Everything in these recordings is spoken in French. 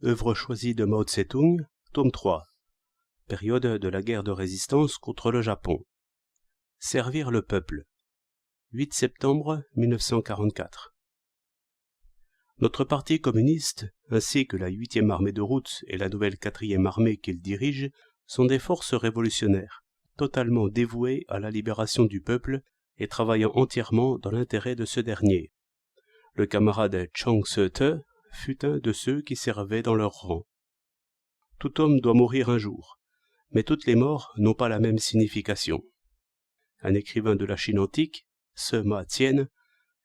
Œuvre choisie de Mao Tse-tung, tome 3. Période de la guerre de résistance contre le Japon. Servir le peuple. 8 septembre 1944. Notre parti communiste, ainsi que la 8e armée de route et la nouvelle 4e armée qu'il dirige, sont des forces révolutionnaires, totalement dévouées à la libération du peuple et travaillant entièrement dans l'intérêt de ce dernier. Le camarade Chang Se-te fut un de ceux qui servaient dans leur rang. Tout homme doit mourir un jour, mais toutes les morts n'ont pas la même signification. Un écrivain de la Chine antique, Sima Qian,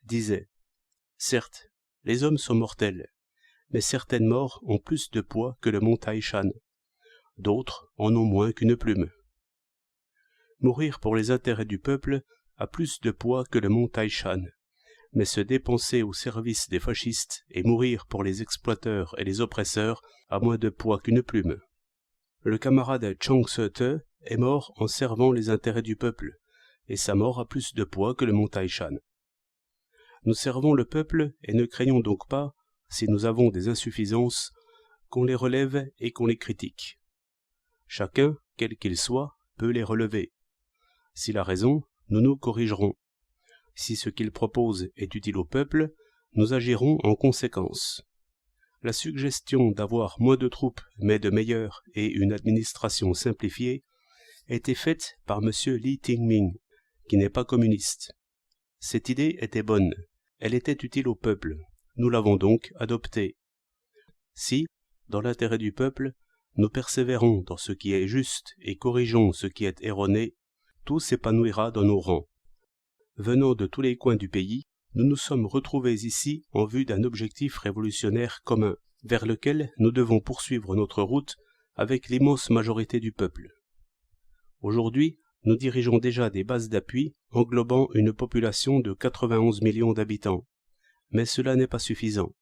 disait « Certes, les hommes sont mortels, mais certaines morts ont plus de poids que le mont Taishan, d'autres en ont moins qu'une plume. Mourir pour les intérêts du peuple a plus de poids que le mont Taishan, mais se dépenser au service des fascistes et mourir pour les exploiteurs et les oppresseurs a moins de poids qu'une plume. » Le camarade Chang Se-te est mort en servant les intérêts du peuple, et sa mort a plus de poids que le mont Taishan. Nous servons le peuple et ne craignons donc pas, si nous avons des insuffisances, qu'on les relève et qu'on les critique. Chacun, quel qu'il soit, peut les relever. S'il a raison, nous nous corrigerons. Si ce qu'il propose est utile au peuple, nous agirons en conséquence. La suggestion d'avoir moins de troupes mais de meilleures et une administration simplifiée était faite par M. Lee Ting-ming, qui n'est pas communiste. Cette idée était bonne, elle était utile au peuple, nous l'avons donc adoptée. Si, dans l'intérêt du peuple, nous persévérons dans ce qui est juste et corrigeons ce qui est erroné, tout s'épanouira dans nos rangs. Venant de tous les coins du pays, nous nous sommes retrouvés ici en vue d'un objectif révolutionnaire commun, vers lequel nous devons poursuivre notre route avec l'immense majorité du peuple. Aujourd'hui, nous dirigeons déjà des bases d'appui englobant une population de 91 millions d'habitants, mais cela n'est pas suffisant.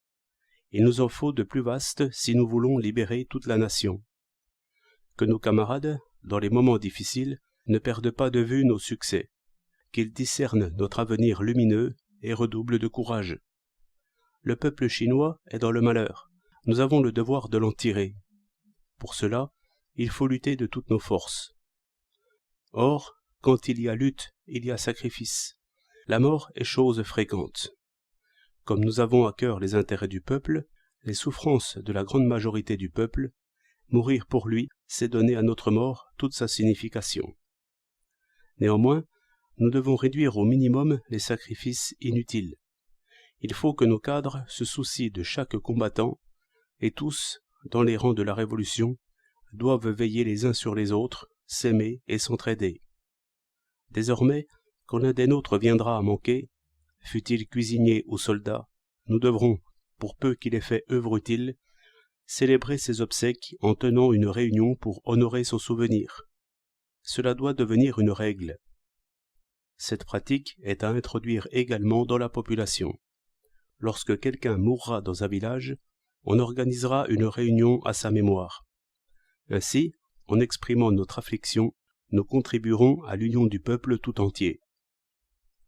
Il nous en faut de plus vastes si nous voulons libérer toute la nation. Que nos camarades, dans les moments difficiles, ne perdent pas de vue nos succès, qu'ils discernent notre avenir lumineux et redoublent de courage. Le peuple chinois est dans le malheur, nous avons le devoir de l'en tirer. Pour cela, il faut lutter de toutes nos forces. Or, quand il y a lutte, il y a sacrifice. La mort est chose fréquente. Comme nous avons à cœur les intérêts du peuple, les souffrances de la grande majorité du peuple, mourir pour lui, c'est donner à notre mort toute sa signification. Néanmoins, nous devons réduire au minimum les sacrifices inutiles. Il faut que nos cadres se soucient de chaque combattant, et tous, dans les rangs de la Révolution, doivent veiller les uns sur les autres, s'aimer et s'entraider. Désormais, quand l'un des nôtres viendra à manquer, fût-il cuisinier ou soldat, nous devrons, pour peu qu'il ait fait œuvre utile, célébrer ses obsèques en tenant une réunion pour honorer son souvenir. Cela doit devenir une règle. Cette pratique est à introduire également dans la population. Lorsque quelqu'un mourra dans un village, on organisera une réunion à sa mémoire. Ainsi, en exprimant notre affliction, nous contribuerons à l'union du peuple tout entier.